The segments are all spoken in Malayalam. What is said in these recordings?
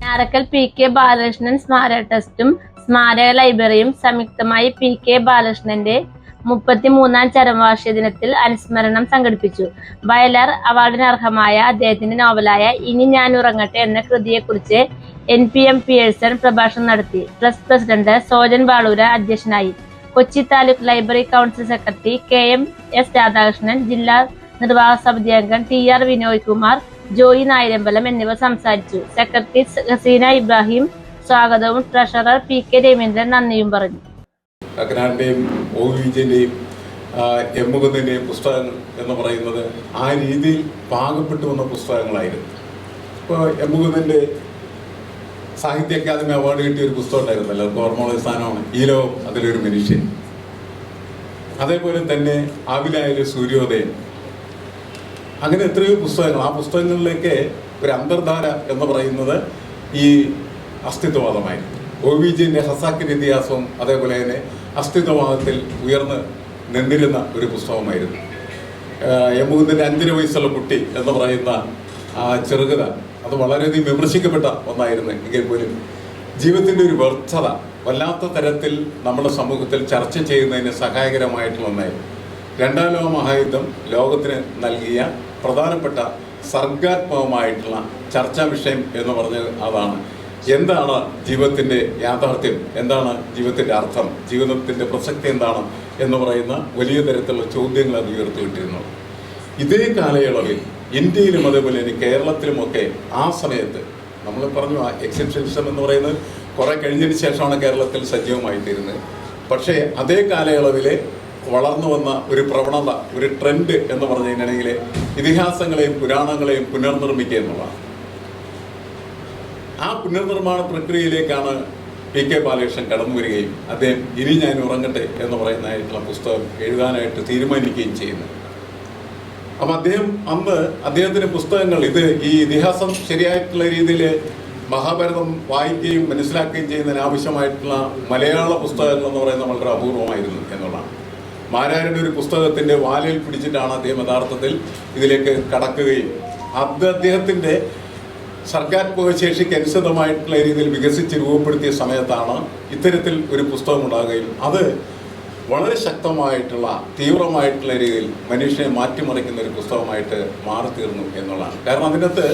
ഞാറക്കൽ പി.കെ. ബാലകൃഷ്ണൻ സ്മാരക ട്രസ്റ്റും സ്മാരക ലൈബ്രറിയും സംയുക്തമായി പി.കെ. ബാലകൃഷ്ണന്റെ 33ാം ചരമവാർഷിക ദിനത്തിൽ അനുസ്മരണം സംഘടിപ്പിച്ചു. വയലാർ അവാർഡിന് അർഹമായ അദ്ദേഹത്തിന്റെ നോവലായ ഇനി ഞാൻ ഉറങ്ങട്ടെ എന്ന കൃതിയെക്കുറിച്ച് NPM പിയേഴ്സൺ പ്രഭാഷണം നടത്തി. ട്രസ്റ്റ് പ്രസിഡന്റ് സോജൻ വാളൂര അധ്യക്ഷനായി. Kochi taluk library council secretary KM.S. Radhakrishnan, ജില്ലാ നിർവാഹക സമിതി അംഗം TR വിനോയ് കുമാർ, ജോയി നായരമ്പലം എന്നിവർ സംസാരിച്ചു. സെക്രട്ടറി ഹസീന ഇബ്രാഹിം സ്വാഗതവും ട്രഷറർ P.K. രവീന്ദ്രൻ നന്ദിയും പറഞ്ഞു. അഗ്നാന്റെയും OVJന്റെയും എമ്മുകുന്ദിന്റെയും പുസ്തകങ്ങൾ എന്ന് പറയുന്നത് ആ രീതിയിൽ പാകപ്പെട്ടു വന്ന പുസ്തകങ്ങളായിരുന്നു. ഇപ്പോൾ എമ്മുകുന്ദിന്റെ സാഹിത്യ അക്കാദമി അവാർഡ് കിട്ടിയ ഒരു പുസ്തകം ഉണ്ടായിരുന്നല്ലോ, ഓർമ്മയുള്ള സ്ഥാനമാണ് ഈ ലോകം അതിലൊരു മനുഷ്യൻ. അതേപോലെ തന്നെ ആവിലായൊരു സൂര്യോദയം, അങ്ങനെ എത്രയോ പുസ്തകങ്ങൾ. ആ പുസ്തകങ്ങളിലേക്ക് ഒരു അന്തർധാര എന്ന് പറയുന്നത് ഈ അസ്തിത്വവാദമായിരുന്നു. OVJന്റെ ഹസാക്കിന്റെ ഇതിഹാസവും അതേപോലെ തന്നെ അസ്തിത്വവാദത്തിൽ ഉയർന്ന് നിന്നിരുന്ന ഒരു പുസ്തകമായിരുന്നു. എമ്മുകുന്ദിന്റെ 5 വയസ്സുള്ള കുട്ടി എന്ന് പറയുന്ന ആ ചെറുകഥ അത് വളരെയധികം വിമർശിക്കപ്പെട്ട ഒന്നായിരുന്നു. എങ്കിൽ പോലും ജീവിതത്തിന്റെ ഒരു വ്യർത്ഥത വല്ലാത്ത തരത്തിൽ നമ്മുടെ സമൂഹത്തിൽ ചർച്ച ചെയ്യുന്നതിന് സഹായകരമായിട്ടുള്ള ഒന്നായിരുന്നു. 2ാം ലോക മഹായുദ്ധം ലോകത്തിന് നൽകിയ പ്രധാനപ്പെട്ട സർഗാത്മകമായിട്ടുള്ള ചർച്ചാ വിഷയം എന്ന് പറഞ്ഞത് അതാണ്. എന്താണ് ജീവിതത്തിൻ്റെ യാഥാർത്ഥ്യം, എന്താണ് ജീവിതത്തിൻ്റെ അർത്ഥം, ജീവിതത്തിൻ്റെ പ്രസക്തി എന്താണ് എന്ന് പറയുന്ന വലിയ തരത്തിലുള്ള ചോദ്യങ്ങൾ അത് ഉയർത്തിവിട്ടിരുന്നു. ഇതേ കാലയളവിൽ ഇന്ത്യയിലും അതേപോലെ തന്നെ കേരളത്തിലുമൊക്കെ ആ സമയത്ത് നമ്മൾ പറഞ്ഞു ആ എക്സിബിഷനിസം എന്ന് പറയുന്നത് കുറെ കഴിഞ്ഞതിന് ശേഷമാണ് കേരളത്തിൽ സജീവമായിത്തീരുന്നത്. പക്ഷേ അതേ കാലയളവിൽ വളർന്നു വന്ന ഒരു പ്രവണത, ഒരു ട്രെൻഡ് എന്ന് പറഞ്ഞു കഴിഞ്ഞാണെങ്കിൽ ഇതിഹാസങ്ങളെയും പുരാണങ്ങളെയും പുനർനിർമ്മിക്കുക എന്നുള്ളതാണ്. ആ പുനർനിർമ്മാണ പ്രക്രിയയിലേക്കാണ് P.K. ബാലകൃഷ്ണൻ കടന്നു വരികയും അദ്ദേഹം ഇനി ഞാൻ ഉറങ്ങട്ടെ എന്ന് പറയുന്നതായിട്ടുള്ള പുസ്തകം എഴുതാനായിട്ട് തീരുമാനിക്കുകയും ചെയ്യുന്നത്. അപ്പം അദ്ദേഹത്തിന്റെ പുസ്തകങ്ങൾ ഈ ഇതിഹാസം ശരിയായിട്ടുള്ള രീതിയിൽ മഹാഭാരതം വായിക്കുകയും മനസ്സിലാക്കുകയും ചെയ്യുന്നതിന് ആവശ്യമായിട്ടുള്ള മലയാള പുസ്തകങ്ങൾ എന്ന് പറയുന്നത് വളരെ അപൂർവമായിരുന്നു എന്നുള്ളതാണ്. മാരാരുടെ ഒരു പുസ്തകത്തിന്റെ വാലയിൽ പിടിച്ചിട്ടാണ് അദ്ദേഹം യഥാർത്ഥത്തിൽ ഇതിലേക്ക് കടക്കുകയും അത് അദ്ദേഹത്തിന്റെ സർഗാത്മക ശേഷിക്ക് അനുസൃതമായിട്ടുള്ള രീതിയിൽ വികസിച്ച് രൂപപ്പെടുത്തിയ സമയത്താണ് ഇത്തരത്തിൽ ഒരു പുസ്തകം ഉണ്ടാകുകയും അത് വളരെ ശക്തമായിട്ടുള്ള തീവ്രമായിട്ടുള്ള രീതിയിൽ മനുഷ്യനെ മാറ്റിമറിക്കുന്ന ഒരു പുസ്തകമായിട്ട് മാറിത്തീർന്നു എന്നുള്ളതാണ്. കാരണം അതിനകത്ത്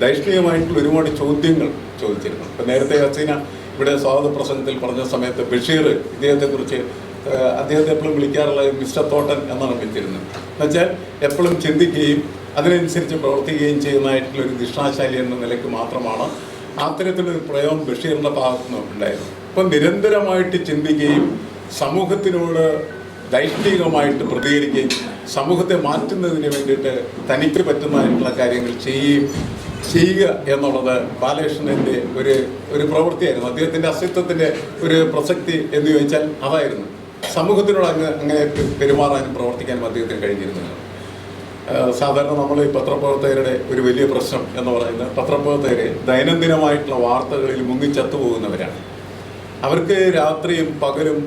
ദൈഷ്ണികമായിട്ടുള്ള ഒരുപാട് ചോദ്യങ്ങൾ ചോദിച്ചിരുന്നു. ഇപ്പം നേരത്തെ ഹസീന ഇവിടെ സ്വാഗത പ്രസംഗത്തിൽ പറഞ്ഞ സമയത്ത് ബഷീർ അദ്ദേഹത്തെ എപ്പോഴും വിളിക്കാറുള്ള മിസ്റ്റർ തോട്ടൻ എന്നാണ് വിളിച്ചിരുന്നത്. എന്നുവെച്ചാൽ എപ്പോഴും ചിന്തിക്കുകയും അതിനനുസരിച്ച് പ്രവർത്തിക്കുകയും ചെയ്യുന്നതായിട്ടുള്ള ഒരു ദിഷാശാലി എന്ന നിലയ്ക്ക് മാത്രമാണ് അത്തരത്തിലൊരു പ്രയോഗം ബഷീറിൻ്റെ ഭാഗത്തു നിന്ന് ഉണ്ടായിരുന്നു. ഇപ്പം നിരന്തരമായിട്ട് ചിന്തിക്കുകയും സമൂഹത്തിനോട് ദൈഷ്ണികമായിട്ട് പ്രതികരിക്കുകയും സമൂഹത്തെ മാറ്റുന്നതിന് വേണ്ടിയിട്ട് തനിക്ക് പറ്റുന്നതായിട്ടുള്ള കാര്യങ്ങൾ ചെയ്യുക എന്നുള്ളത് ബാലകൃഷ്ണൻ്റെ ഒരു പ്രവൃത്തിയായിരുന്നു. അദ്ദേഹത്തിൻ്റെ അസ്തിത്വത്തിൻ്റെ ഒരു പ്രസക്തി എന്ന് ചോദിച്ചാൽ അതായിരുന്നു. സമൂഹത്തിനോട് അങ്ങനെ പെരുമാറാനും പ്രവർത്തിക്കാനും അദ്ദേഹത്തിന് കഴിഞ്ഞിരുന്നില്ല. സാധാരണ നമ്മൾ ഈ പത്രപ്രവർത്തകരുടെ ഒരു വലിയ പ്രശ്നം എന്ന് പറയുന്നത് പത്രപ്രവർത്തകർ ദൈനംദിനമായിട്ടുള്ള വാർത്തകളിൽ മുങ്ങിച്ചത്തു പോകുന്നവരാണ്. അവർക്ക് രാത്രിയും പകലും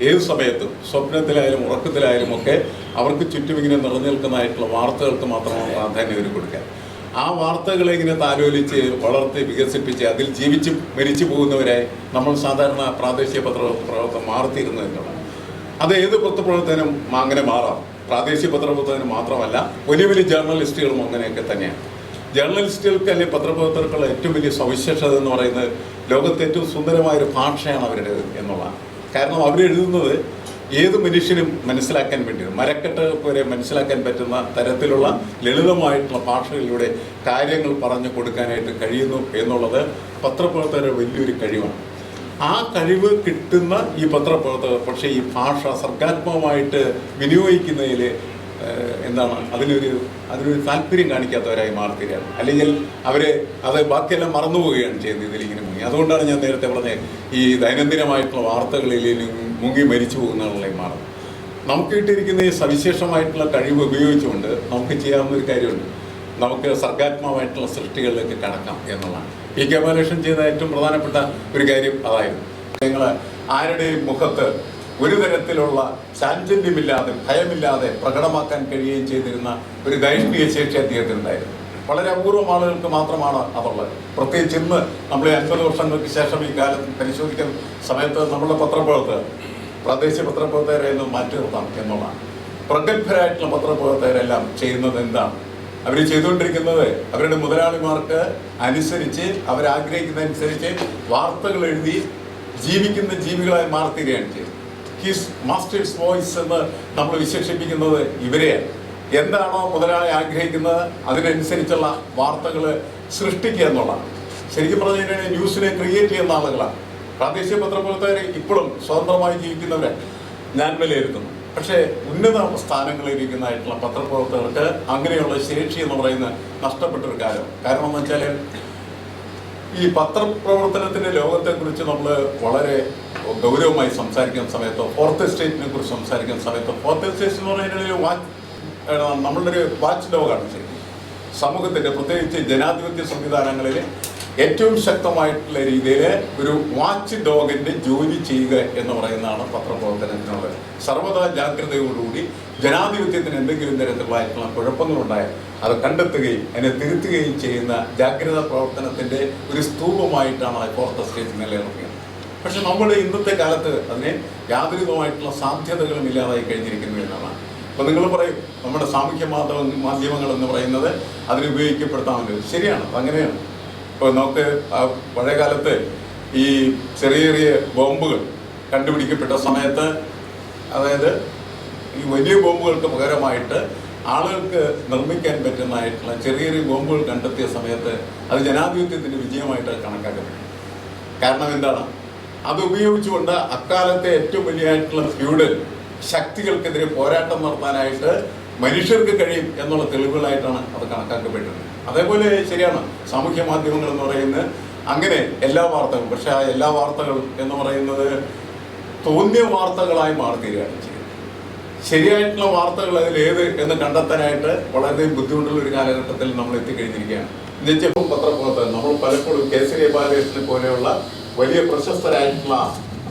ഏത് സമയത്തും സ്വപ്നത്തിലായാലും ഉറക്കത്തിലായാലും ഒക്കെ അവർക്ക് ചുറ്റും ഇങ്ങനെ നിറഞ്ഞു നിൽക്കുന്നതായിട്ടുള്ള വാർത്തകൾക്ക് മാത്രമാണ് പ്രാധാന്യം അവർ കൊടുക്കുക. ആ വാർത്തകളെ ഇങ്ങനെ താലോലിച്ച് വളർത്തി വികസിപ്പിച്ച് അതിൽ ജീവിച്ച് മരിച്ചു പോകുന്നവരായി നമ്മൾ സാധാരണ പ്രാദേശിക പത്രപ്രവർത്തനം മാറിത്തീരുന്നു എന്നുള്ളതാണ്. അത് ഏത് പത്രപ്രവർത്തനം അങ്ങനെ മാറാം. പ്രാദേശിക പത്രപ്രവർത്തനം മാത്രമല്ല, വലിയ വലിയ ജേർണലിസ്റ്റുകളും അങ്ങനെയൊക്കെ തന്നെയാണ്. ജേർണലിസ്റ്റുകൾക്ക് അല്ലെങ്കിൽ പത്രപ്രവർത്തകർക്കുള്ള ഏറ്റവും വലിയ സവിശേഷത എന്ന് പറയുന്നത് ലോകത്തെ ഏറ്റവും സുന്ദരമായൊരു ഭാഷയാണ് അവരുടേത് എന്നുള്ളതാണ്. കാരണം അവരെഴുതുന്നത് ഏത് മനുഷ്യനും മനസ്സിലാക്കാൻ വേണ്ടിയാണ്, മരക്കെട്ട് വരെ മനസ്സിലാക്കാൻ പറ്റുന്ന തരത്തിലുള്ള ലളിതമായിട്ടുള്ള ഭാഷകളിലൂടെ കാര്യങ്ങൾ പറഞ്ഞു കൊടുക്കാനായിട്ട് കഴിയുന്നു എന്നുള്ളത് പത്രപ്രവർത്തകരുടെ വലിയൊരു കഴിവാണ്. ആ കഴിവ് കിട്ടുന്ന ഈ പത്രപ്രവർത്തകർ പക്ഷേ ഈ ഭാഷ സർഗാത്മകമായിട്ട് വിനിയോഗിക്കുന്നതിൽ അതിനൊരു താല്പര്യം കാണിക്കാത്തവരായി മാറിത്തീരാണ്. അല്ലെങ്കിൽ അത് ബാക്കിയെല്ലാം മറന്നുപോവുകയാണ് ചെയ്യുന്നത് ഇതിലിങ്ങനെ മുങ്ങി. അതുകൊണ്ടാണ് ഞാൻ നേരത്തെ പറഞ്ഞത് ഈ ദൈനംദിനമായിട്ടുള്ള വാർത്തകളിൽ മുങ്ങി മരിച്ചു പോകുന്നവர்களായി മാറുന്നത്. നമുക്ക് കിട്ടിയിരിക്കുന്ന ഈ സവിശേഷമായിട്ടുള്ള കഴിവ് ഉപയോഗിച്ചുകൊണ്ട് നമുക്ക് ചെയ്യാവുന്ന ഒരു കാര്യമുണ്ട്. നമുക്ക് സർഗാത്മകമായിട്ടുള്ള സൃഷ്ടികളിലേക്ക് കടക്കാം എന്നുള്ളതാണ്. P.K. ബാലകൃഷ്ണൻ ചെയ്ത ഏറ്റവും പ്രധാനപ്പെട്ട ഒരു കാര്യം അതായിരുന്നു. നിങ്ങൾ ആരുടെയും മുഖത്ത് ഒരു തരത്തിലുള്ള ചാഞ്ചല്യമില്ലാതെ ഭയമില്ലാതെ പ്രകടമാക്കാൻ കഴിയുകയും ചെയ്തിരുന്ന ഒരു ദൈഷ്ണിക ശേഷി അദ്ദേഹത്തിനുണ്ടായിരുന്നു. വളരെ അപൂർവം ആളുകൾക്ക് മാത്രമാണ് അതുള്ളത്. പ്രത്യേകിച്ച് ഇന്ന് നമ്മൾ 50 വർഷങ്ങൾക്ക് ശേഷം ഈ കാലത്ത് പരിശോധിക്കുന്ന സമയത്ത് നമ്മളുടെ പത്രപ്രവർത്തകർ, പ്രാദേശിക പത്രപ്രവർത്തകരെ ഒന്ന് മാറ്റി നിർത്താം എന്നുള്ളതാണ്. പ്രഗത്ഭരായിട്ടുള്ള പത്രപ്രവർത്തകരെല്ലാം ചെയ്യുന്നത് എന്താണ്? അവർ ചെയ്തുകൊണ്ടിരിക്കുന്നത് അവരുടെ മുതലാളിമാർക്ക് അനുസരിച്ച്, അവരാഗ്രഹിക്കുന്നതനുസരിച്ച് വാർത്തകൾ എഴുതി ജീവിക്കുന്ന ജീവികളായി മാർത്തുകയാണ് ചെയ്തത്. ഹിസ് മാസ്റ്റേഴ്സ് വോയിസ് എന്ന് നമ്മൾ വിശേഷിപ്പിക്കുന്നത് ഇവരെയാണ്. എന്താണോ മുതലാളി ആഗ്രഹിക്കുന്നത് അതിനനുസരിച്ചുള്ള വാർത്തകൾ സൃഷ്ടിക്കുക എന്നുള്ളതാണ്. ശരിക്കും പറഞ്ഞു കഴിഞ്ഞാൽ ന്യൂസിനെ ക്രിയേറ്റ് ചെയ്യുന്ന ആളുകളാണ് പ്രാദേശിക പത്രപ്രവർത്തകർ. ഇപ്പോഴും സ്വതന്ത്രമായി ജീവിക്കുന്നവരെ ഞാൻ വിലയിരുത്തുന്നു. പക്ഷേ ഉന്നത സ്ഥാനങ്ങളിൽ ഇരിക്കുന്നതായിട്ടുള്ള പത്രപ്രവർത്തകർക്ക് അങ്ങനെയുള്ള ശേഷി എന്ന് പറയുന്നത് നഷ്ടപ്പെട്ടൊരു കാലം. കാരണം എന്ന് വെച്ചാൽ ഈ പത്രപ്രവർത്തനത്തിൻ്റെ ലോകത്തെക്കുറിച്ച് നമ്മൾ വളരെ ഗൗരവമായി സംസാരിക്കുന്ന സമയത്ത്, ഫോർത്ത് എസ്റ്റേറ്റിനെ കുറിച്ച് സംസാരിക്കുന്ന സമയത്ത്, ഫോർത്ത് എസ്റ്റേറ്റ് എന്ന് പറയുന്നത് നമ്മളുടെ ഒരു വാച്ച് ഡോഗാണ്. ശരിക്കും സമൂഹത്തിൻ്റെ, പ്രത്യേകിച്ച് ജനാധിപത്യ സംവിധാനങ്ങളിൽ ഏറ്റവും ശക്തമായിട്ടുള്ള രീതിയിൽ ഒരു വാച്ച് ഡോഗിൻ്റെ ജോലി ചെയ്യുക എന്ന് പറയുന്നതാണ് പത്രപ്രവർത്തനത്തിനുള്ളത്. സർവ്വതാ ജാഗ്രതയോടുകൂടി ജനാധിപത്യത്തിന് എന്തെങ്കിലും തരത്തിലുള്ളതായിട്ടുള്ള കുഴപ്പങ്ങളുണ്ടായാൽ അത് കണ്ടെത്തുകയും അതിനെ തിരുത്തുകയും ചെയ്യുന്ന ജാഗ്രതാ പ്രവർത്തനത്തിൻ്റെ ഒരു സ്തൂപമായിട്ടാണ് ഫോർത്ത് എസ്റ്റേറ്റ് നിലനിർത്തുന്നത്. പക്ഷെ നമ്മുടെ ഇന്നത്തെ കാലത്ത് അതിനെ യാതൊരുവിധമായിട്ടുള്ള സാധ്യതകളും ഇല്ലാതായി കഴിഞ്ഞിരിക്കുന്നു എന്നതാണ്. അപ്പോൾ നിങ്ങൾ പറയും നമ്മുടെ സാമൂഹ്യ മാധ്യമങ്ങൾ എന്ന് പറയുന്നത് അതിന് ഉപയോഗിക്കപ്പെടുത്താമല്ലോ. ശരിയാണ്, അങ്ങനെയാണ്. ഇപ്പോൾ നമുക്ക് പഴയ കാലത്ത് ഈ ചെറിയ ചെറിയ ബോംബുകൾ കണ്ടുപിടിക്കപ്പെട്ട സമയത്ത്, അതായത് ഈ വലിയ ബോംബുകൾക്ക് പകരമായിട്ട് ആളുകൾക്ക് നിർമ്മിക്കാൻ പറ്റുന്നതായിട്ടുള്ള ചെറിയ ചെറിയ ബോംബുകൾ കണ്ടെത്തിയ സമയത്ത് അത് ജനാധിപത്യത്തിൻ്റെ വിജയമായിട്ട് കണക്കാക്കപ്പെട്ടു. കാരണം എന്താണ്? അത് ഉപയോഗിച്ചുകൊണ്ട് അക്കാലത്തെ ഏറ്റവും വലിയായിട്ടുള്ള ഫ്യൂഡൽ ശക്തികൾക്കെതിരെ പോരാട്ടം നടത്താനായിട്ട് മനുഷ്യർക്ക് കഴിയും എന്നുള്ള തെളിവുകളായിട്ടാണ് അത് കണക്കാക്കപ്പെട്ടത്. അതേപോലെ ശരിയാണ്, സാമൂഹ്യ മാധ്യമങ്ങൾ എന്ന് പറയുന്നത് അങ്ങനെ എല്ലാ വാർത്തകളും, പക്ഷെ ആ എല്ലാ വാർത്തകൾ എന്ന് പറയുന്നത് തോന്നിയ വാർത്തകളായി മാറിത്തീരുകയാണ് ചെയ്യുന്നത്. ശരിയായിട്ടുള്ള വാർത്തകൾ അതിലേത് എന്ന് കണ്ടെത്താനായിട്ട് വളരെ ബുദ്ധിമുട്ടുള്ള ഒരു കാലഘട്ടത്തിൽ നമ്മൾ എത്തിക്കഴിഞ്ഞിരിക്കുകയാണ്. എന്നുവെച്ചപ്പോൾ പത്രപ്രവർത്തകർ നമ്മൾ പലപ്പോഴും കേസരി ബാലകൃഷ്ണനെ പോലെയുള്ള വലിയ പ്രശസ്തരായിട്ടുള്ള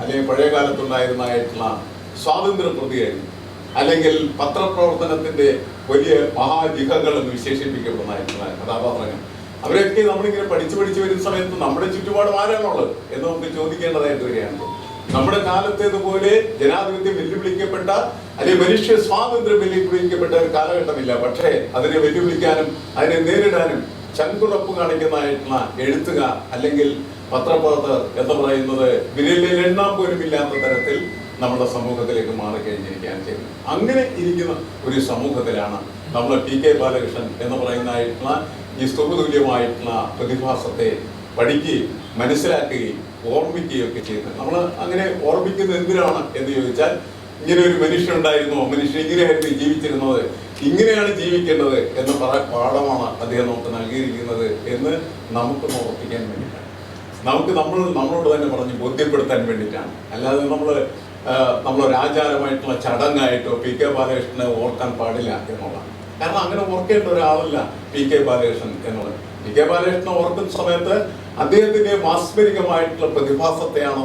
അല്ലെങ്കിൽ പഴയ കാലത്തുണ്ടായിരുന്നതായിട്ടുള്ള സ്വാതന്ത്ര്യ പ്രതിയായിരുന്നു, അല്ലെങ്കിൽ പത്രപ്രവർത്തനത്തിന്റെ വലിയ മഹാജിഹകൾ എന്ന് വിശേഷിപ്പിക്കപ്പെടുന്നതായിട്ടുള്ള കഥാപാത്രങ്ങൾ, അവരൊക്കെ നമ്മളിങ്ങനെ പഠിച്ചു വരുന്ന സമയത്ത് നമ്മുടെ ചുറ്റുപാടും ആരാണുള്ളത് എന്ന് നമുക്ക് ചോദിക്കേണ്ടതായിട്ട് വരികയാണ്. നമ്മുടെ കാലത്തേതുപോലെ ജനാധിപത്യം വെല്ലുവിളിക്കപ്പെട്ട അല്ലെങ്കിൽ മനുഷ്യ സ്വാതന്ത്ര്യം വെല്ലുവിളിക്കപ്പെട്ട ഒരു കാലഘട്ടമില്ല. പക്ഷേ അതിനെ വെല്ലുവിളിക്കാനും അതിനെ നേരിടാനും ചങ്കുറപ്പ് കാണിക്കുന്നതായിട്ടുള്ള എഴുത്തുകാർ അല്ലെങ്കിൽ പത്രപ്രവർത്തകർ എന്ന് പറയുന്നത് വിരലിൽ എണ്ണാൻ പോലും ഇല്ലാത്ത തരത്തിൽ നമ്മുടെ സമൂഹത്തിലേക്ക് മാറിക്കഴിഞ്ഞിരിക്കുകയാണ് ചെയ്യുന്നത്. അങ്ങനെ ഇരിക്കുന്ന ഒരു സമൂഹത്തിലാണ് നമ്മൾ PK ബാലകൃഷ്ണൻ എന്ന് പറയുന്നതായിട്ടുള്ള ഈ സ്തുതുല്യമായിട്ടുള്ള പ്രതിഭാസത്തെ പഠിക്കുകയും മനസ്സിലാക്കുകയും ഓർമ്മിക്കുകയും ഒക്കെ ചെയ്യുന്നത്. നമ്മൾ അങ്ങനെ ഓർമ്മിക്കുന്നത് എന്തിനാണ് എന്ന് ചോദിച്ചാൽ, ഇങ്ങനെ ഒരു മനുഷ്യനുണ്ടായിരുന്നോ, മനുഷ്യൻ ഇങ്ങനെയായിരുന്നു ജീവിച്ചിരുന്നത്, ഇങ്ങനെയാണ് ജീവിക്കേണ്ടത് എന്ന പാഠമാണ് അദ്ദേഹം നമുക്ക് നൽകിയിരിക്കുന്നത് എന്ന് നമുക്ക് ഓർപ്പിക്കാൻ വേണ്ടിയിട്ടാണ്. നമുക്ക് നമ്മളോട് തന്നെ പറഞ്ഞ് ബോധ്യപ്പെടുത്താൻ വേണ്ടിയിട്ടാണ്. അല്ലാതെ നമ്മളൊരു ആചാരമായിട്ടുള്ള ചടങ്ങായിട്ടോ PK ബാലകൃഷ്ണനെ ഓർക്കാൻ പാടില്ല എന്നുള്ളതാണ്. കാരണം അങ്ങനെ ഓർക്കേണ്ട ഒരാളല്ല PK ബാലകൃഷ്ണൻ എന്നുള്ളത്. PK ബാലകൃഷ്ണനെ ഓർക്കുന്ന സമയത്ത് അദ്ദേഹത്തിന്റെ മാസ്മരികമായിട്ടുള്ള പ്രതിഭാസത്തെയാണ്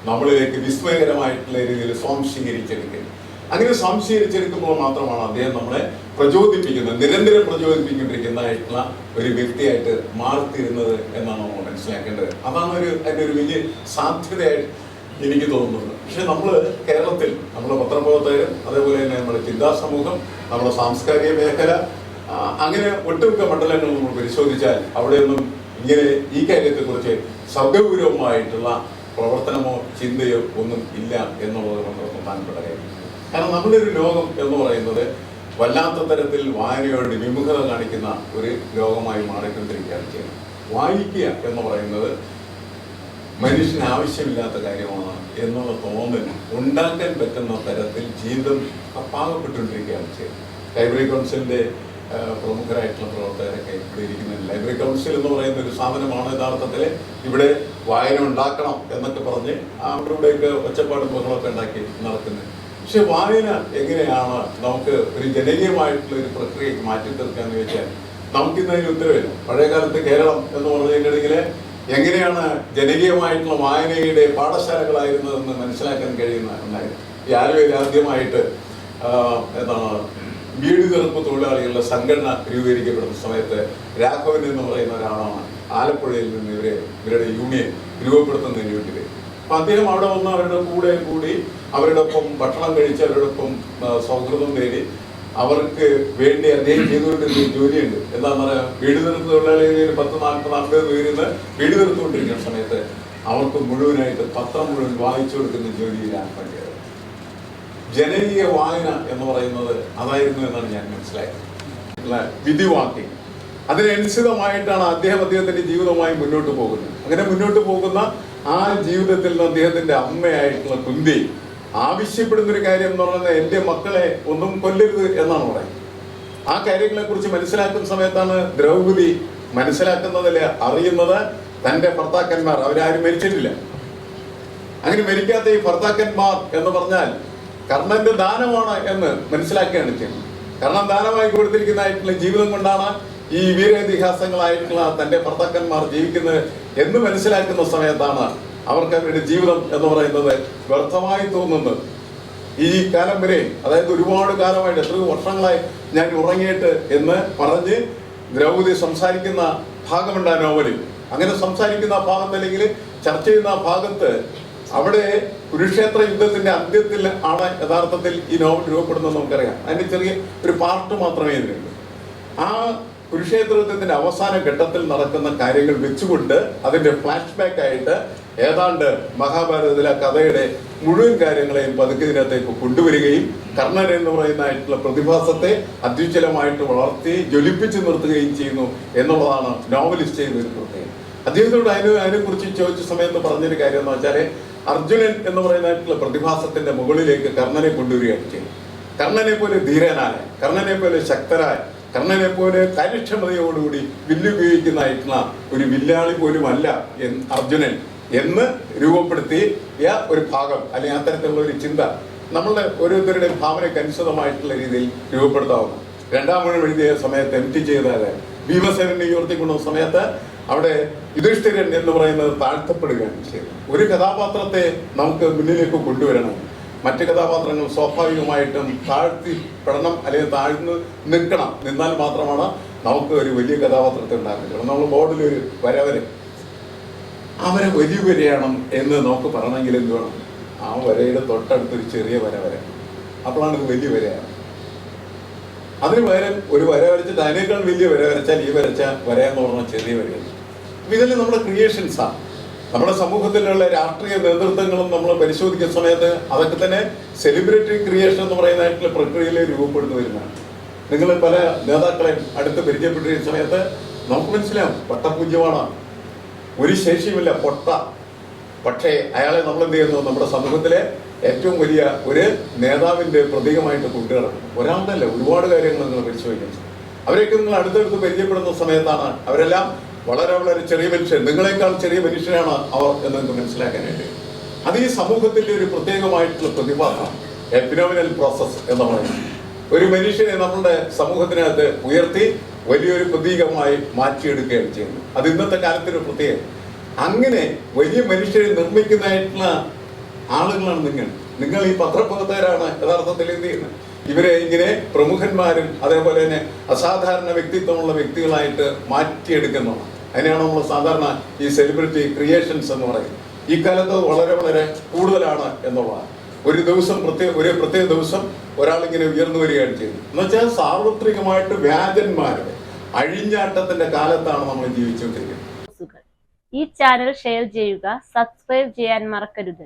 നമ്മളിലേക്ക് വിസ്മയകരമായിട്ടുള്ള രീതിയിൽ സ്വാംശീകരിച്ചെടുക്കുന്നത്. അങ്ങനെ സ്വാംശീകരിച്ചെടുക്കുമ്പോൾ മാത്രമാണ് അദ്ദേഹം നമ്മളെ പ്രചോദിപ്പിക്കുന്നത്, നിരന്തരം പ്രചോദിപ്പിക്കൊണ്ടിരിക്കുന്നതായിട്ടുള്ള ഒരു വ്യക്തിയായിട്ട് മാറിത്തീരുന്നത് എന്നാണ് നമ്മൾ മനസ്സിലാക്കേണ്ടത്. അതാണ് അതിൻ്റെ ഒരു വലിയ സാധ്യതയായിട്ട് എനിക്ക് തോന്നുന്നത്. പക്ഷെ നമ്മൾ കേരളത്തിൽ നമ്മുടെ പത്രപ്രവർത്തകരും അതേപോലെ തന്നെ നമ്മുടെ ചിന്താ സമൂഹം, നമ്മുടെ സാംസ്കാരിക മേഖല, അങ്ങനെ ഒട്ടുമിക്ക മണ്ഡലങ്ങൾ നമ്മൾ പരിശോധിച്ചാൽ അവിടെയൊന്നും ഇങ്ങനെ ഈ കാര്യത്തെക്കുറിച്ച് സഗൗരവമായിട്ടുള്ള പ്രവർത്തനമോ ചിന്തയോ ഒന്നും ഇല്ല എന്നുള്ളത് നമ്മുടെ പ്രധാനപ്പെട്ട കാര്യം. കാരണം നമ്മുടെ ഒരു ലോകം എന്ന് പറയുന്നത് വല്ലാത്ത തരത്തിൽ വായനയോട് വിമുഖത കാണിക്കുന്ന ഒരു ലോകമായി മാറിക്കൊണ്ടിരിക്കുകയാണ് ചെയ്യുന്നത്. വായിക്കുക എന്ന് പറയുന്നത് മനുഷ്യന് ആവശ്യമില്ലാത്ത കാര്യമാണ് എന്നുള്ള തോന്നൽ ഉണ്ടാക്കാൻ പറ്റുന്ന തരത്തിൽ ജീവിതം പാകപ്പെട്ടുകൊണ്ടിരിക്കുകയാണ് ചെയ്യുന്നത്. ലൈബ്രറി കൗൺസിലിന്റെ പ്രമുഖരായിട്ടുള്ള പ്രവർത്തകരൊക്കെ ഇവിടെ ഇരിക്കുന്നുണ്ട്. ലൈബ്രറി കൗൺസിൽ എന്ന് പറയുന്ന ഒരു സാധനമാണ് യഥാർത്ഥത്തിൽ ഇവിടെ വായന ഉണ്ടാക്കണം എന്നൊക്കെ പറഞ്ഞ് അവരുടെയൊക്കെ ഒച്ചപ്പാടും ബഹളമൊക്കെ ഉണ്ടാക്കി നടക്കുന്നത്. പക്ഷെ വായന എങ്ങനെയാണ് നമുക്ക് ഒരു ജനകീയമായിട്ടുള്ള ഒരു പ്രക്രിയക്ക് മാറ്റി തീർക്കാന്ന് ചോദിച്ചാൽ നമുക്കിന്നതിന് ഉത്തരവില്ല. പഴയകാലത്ത് കേരളം എന്ന് പറഞ്ഞിട്ടുണ്ടെങ്കിൽ എങ്ങനെയാണ് ജനകീയമായിട്ടുള്ള വായനയുടെ പാഠശാലകളായിരുന്നതെന്ന് മനസ്സിലാക്കാൻ കഴിയുന്ന ഒന്നായിരുന്നു. ഈ ആലുവയിൽ ആദ്യമായിട്ട് വീട് തീർപ്പ് തൊഴിലാളികളുടെ സംഘടന രൂപീകരിക്കപ്പെടുന്ന സമയത്ത് രാഘവൻ എന്ന് പറയുന്ന ഒരാളാണ് ആലപ്പുഴയിൽ നിന്ന് ഇവരുടെ യൂണിയൻ രൂപപ്പെടുത്തുന്നതിന് വേണ്ടി. അപ്പൊ അദ്ദേഹം അവിടെ വന്ന് അവരുടെ കൂടെ കൂടി അവരുടെ ഒപ്പം ഭക്ഷണം കഴിച്ച് അവരോടൊപ്പം സൗഹൃദം നേടി അവർക്ക് വേണ്ടി അദ്ദേഹം ചെയ്തുകൊണ്ടിരുന്ന ജോലിയുണ്ട്. എന്താണെന്ന് പറയാം, വീട് തീർപ്പ് തൊഴിലാളികൾ 10-40-50 പേരിന്ന് വീട് തീർത്തുകൊണ്ടിരിക്കുന്ന സമയത്ത് അവർക്ക് മുഴുവനായിട്ട് പത്രം മുഴുവൻ വായിച്ചു കൊടുക്കുന്ന ജോലിയിലാണ് വേണ്ടിയത്. ജനകീയ വായന എന്ന് പറയുന്നത് അതായിരുന്നു എന്നാണ് ഞാൻ മനസ്സിലായത്. വിധിവാക്യം അതിനനുസൃതമായിട്ടാണ് അദ്ദേഹത്തിന്റെ ജീവിതവുമായി മുന്നോട്ട് പോകുന്നത്. അങ്ങനെ മുന്നോട്ട് പോകുന്ന ആ ജീവിതത്തിൽ നിന്ന് അദ്ദേഹത്തിന്റെ അമ്മയായിട്ടുള്ള കുന്തി ആവശ്യപ്പെടുന്ന ഒരു കാര്യം എന്ന് പറയുന്നത് എന്റെ മക്കളെ ഒന്നും കൊല്ലരുത് എന്നാണ് പറയുന്നത്. ആ കാര്യങ്ങളെ കുറിച്ച് മനസ്സിലാക്കുന്ന സമയത്താണ് ദ്രൗപദി മനസ്സിലാക്കുന്നതിൽ അറിയുന്നത് തന്റെ ഭർത്താക്കന്മാർ അവരാരും മരിച്ചിട്ടില്ല. അങ്ങനെ മരിക്കാത്ത ഈ ഭർത്താക്കന്മാർ എന്ന് പറഞ്ഞാൽ കർണന്റെ ദാനമാണ് എന്ന് മനസ്സിലാക്കുകയാണ് ചെയ്യുന്നത്. കർണൻ ദാനമായി കൊടുത്തിരിക്കുന്നതായിട്ടുള്ള ജീവിതം കൊണ്ടാണ് ഈ വീരേതിഹാസങ്ങളായിട്ടുള്ള തന്റെ ഭർത്താക്കന്മാർ ജീവിക്കുന്നത് എന്ന് മനസ്സിലാക്കുന്ന സമയത്താണ് അവർക്ക് അവരുടെ ജീവിതം എന്ന് പറയുന്നത് വ്യർത്ഥമായി തോന്നുന്നത്. ഈ കാലം വരെ, അതായത് ഒരുപാട് കാലമായിട്ട് എത്രയോ വർഷങ്ങളായി ഞാൻ ഉറങ്ങിയിട്ട് എന്ന് പറഞ്ഞ് ദ്രൗപദി സംസാരിക്കുന്ന ഭാഗമുണ്ട് ആ നോവലിൽ. അങ്ങനെ സംസാരിക്കുന്ന ഭാഗത്ത് അല്ലെങ്കിൽ ചർച്ച ചെയ്യുന്ന ഭാഗത്ത് അവിടെ കുരുക്ഷേത്ര യുദ്ധത്തിന്റെ അന്ത്യത്തിൽ ആണ് യഥാർത്ഥത്തിൽ ഈ നോവൽ രൂപപ്പെടുന്നത് നമുക്കറിയാം. അതിന്റെ ചെറിയ ഒരു പാർട്ട് മാത്രമേ ഇതിനുള്ളൂ. ആ കുരുക്ഷേത്ര യുദ്ധത്തിന്റെ അവസാന ഘട്ടത്തിൽ നടക്കുന്ന കാര്യങ്ങൾ വെച്ചുകൊണ്ട് അതിന്റെ ഫ്ലാഷ് ബാക്ക് ആയിട്ട് ഏതാണ്ട് മഹാഭാരതത്തിലെ കഥയുടെ മുഴുവൻ കാര്യങ്ങളെയും പതുക്കെ ഇതിനകത്തേക്ക് കൊണ്ടുവരികയും കർണൻ എന്ന് പറയുന്നതായിട്ടുള്ള പ്രതിഭാസത്തെ അത്യുജ്വലമായിട്ട് വളർത്തി ജ്വലിപ്പിച്ചു നിർത്തുകയും ചെയ്യുന്നു എന്നുള്ളതാണ് നോവലിസ്റ്റ് ചെയ്ത ഒരു പ്രത്യേകത. അദ്ദേഹത്തോട് അതിനെക്കുറിച്ച് ചോദിച്ച സമയത്ത് പറഞ്ഞൊരു കാര്യം എന്ന് വെച്ചാൽ അർജുനൻ എന്ന് പറയുന്നതായിട്ടുള്ള പ്രതിഭാസത്തിന്റെ മുകളിലേക്ക് കർണനെ കൊണ്ടുവരികയാണ് ചെയ്യും. കർണനെ പോലെ ധീരനായ, കർണനെ പോലെ ശക്തരായ, കർണനെ പോലെ കാര്യക്ഷമതയോടുകൂടി വില്ലുപയോഗിക്കുന്നതായിട്ടുള്ള ഒരു വില്ലാളി പോലും അല്ല അർജുനൻ എന്ന് രൂപപ്പെടുത്തിയ ഒരു ഭാഗം അല്ലെങ്കിൽ അത്തരത്തിലുള്ള ഒരു ചിന്ത നമ്മളുടെ ഓരോരുത്തരുടെയും ഭാവനയ്ക്ക് അനുസൃതമായിട്ടുള്ള രീതിയിൽ രൂപപ്പെടുത്താവുന്നു. രണ്ടാം മുഴുവൻ എഴുതിയ സമയത്ത് MT ചെയ്താല് ഭീമസേനനെ ഉയർത്തിക്കൊണ്ടുവന്ന സമയത്ത് അവിടെ യുധിഷ്ഠിരൻ എന്ന് പറയുന്നത് താഴ്ത്തപ്പെടുകയാണ് ചെയ്തത്. ഒരു കഥാപാത്രത്തെ നമുക്ക് മുന്നിലേക്ക് കൊണ്ടുവരണം. മറ്റ് കഥാപാത്രങ്ങൾ സ്വാഭാവികമായിട്ടും താഴ്ത്തിപ്പെടണം അല്ലെങ്കിൽ താഴ്ന്ന് നിൽക്കണം. നിന്നാൽ മാത്രമാണ് നമുക്ക് ഒരു വലിയ കഥാപാത്രത്തെ ഉണ്ടാക്കുന്നത്. നമ്മൾ ബോർഡിൽ ഒരു വരവരെ അവരെ വലിയ വരയാണ് എന്ന് നമുക്ക് പറയണമെങ്കിൽ എന്ത് വേണം? ആ വരയുടെ തൊട്ടടുത്തൊരു ചെറിയ വര വരണം. അപ്പോഴാണ് ഇത് വലിയ വരയാണ്. അതിന് പകരം ഒരു വര വരച്ചിട്ട് അതിനേക്കാൾ വലിയ വര വരച്ചാൽ ഈ വരച്ച വരയെന്ന് പറഞ്ഞാൽ ചെറിയ വരയാണ്. ഇതെല്ലാം നമ്മുടെ ക്രിയേഷൻസാണ്. നമ്മുടെ സമൂഹത്തിലുള്ള രാഷ്ട്രീയ നേതൃത്വങ്ങളും നമ്മൾ പരിശോധിക്കുന്ന സമയത്ത് അതൊക്കെ തന്നെ സെലിബ്രിറ്റി ക്രിയേഷൻ എന്ന് പറയുന്നതായിട്ടുള്ള പ്രക്രിയയിൽ രൂപപ്പെടുന്നു വരുന്നതാണ്. നിങ്ങൾ പല നേതാക്കളെയും അടുത്ത് പരിചയപ്പെട്ടിരിക്കുന്ന സമയത്ത് നമുക്ക് മനസ്സിലാവും വട്ടപൂജ്യമാണ്, ഒരു ശേഷിയുമില്ല, പൊട്ട. പക്ഷേ അയാളെ നമ്മൾ എന്ത് ചെയ്യുന്നു? നമ്മുടെ സമൂഹത്തിലെ ഏറ്റവും വലിയ ഒരു നേതാവിന്റെ പ്രതീകമായിട്ട് കൊണ്ടുവരണം. ഒരാളുടെ അല്ല, ഒരുപാട് കാര്യങ്ങൾ നിങ്ങൾ പരിശോധിക്കുന്നു. അവരെയൊക്കെ നിങ്ങൾ അടുത്തടുത്ത് പരിചയപ്പെടുന്ന സമയത്താണ് അവരെല്ലാം വളരെ വളരെ ചെറിയ മനുഷ്യൻ, നിങ്ങളെക്കാൾ ചെറിയ മനുഷ്യരാണ് അവർ എന്ന് മനസ്സിലാക്കാനായിട്ട്. അത് ഈ സമൂഹത്തിന്റെ ഒരു പ്രത്യേകമായിട്ടുള്ള പ്രതിഭാസമാണ്. ഫിനോമിനൽ പ്രോസസ് എന്ന് പറയുന്നത് ഒരു മനുഷ്യനെ നമ്മളുടെ സമൂഹത്തിനകത്ത് ഉയർത്തി വലിയൊരു പ്രതീകമായി മാറ്റിയെടുക്കുകയാണ് ചെയ്യുന്നത്. അത് ഇന്നത്തെ കാലത്തൊരു പ്രത്യേകത. അങ്ങനെ വലിയ മനുഷ്യരെ നിർമ്മിക്കുന്നതായിട്ടുള്ള ആളുകളാണ് നിങ്ങൾ ഈ പത്രപ്രവർത്തകരാണ് യഥാർത്ഥത്തിൽ എന്ത് ചെയ്യുന്നത്? ഇവരെ ഇങ്ങനെ പ്രമുഖന്മാരും അതേപോലെ തന്നെ അസാധാരണ വ്യക്തിത്വമുള്ള വ്യക്തികളായിട്ട് മാറ്റിയെടുക്കുന്നതാണ്. അതിനെയാണ് നമ്മൾ സാധാരണ ഈ സെലിബ്രിറ്റി ക്രിയേഷൻസ് എന്ന് പറയുന്നത്. ഈ കാലത്ത് വളരെ വളരെ കൂടുതലാണ് എന്നുള്ളതാണ്. ഒരു ദിവസം ഒരു പ്രത്യേക ദിവസം ഒരാളിങ്ങനെ ഉയർന്നു വരികയാണ് ചെയ്യുന്നത്. എന്നുവെച്ചാൽ സാർവത്രികമായിട്ട് വ്യാജന്മാരുടെ അഴിഞ്ഞാട്ടത്തിന്റെ കാലത്താണ് നമ്മൾ ജീവിച്ചുകൊണ്ടിരിക്കുന്നത്. ഈ ചാനൽ ഷെയർ ചെയ്യുക, സബ്സ്ക്രൈബ് ചെയ്യാൻ മറക്കരുത്.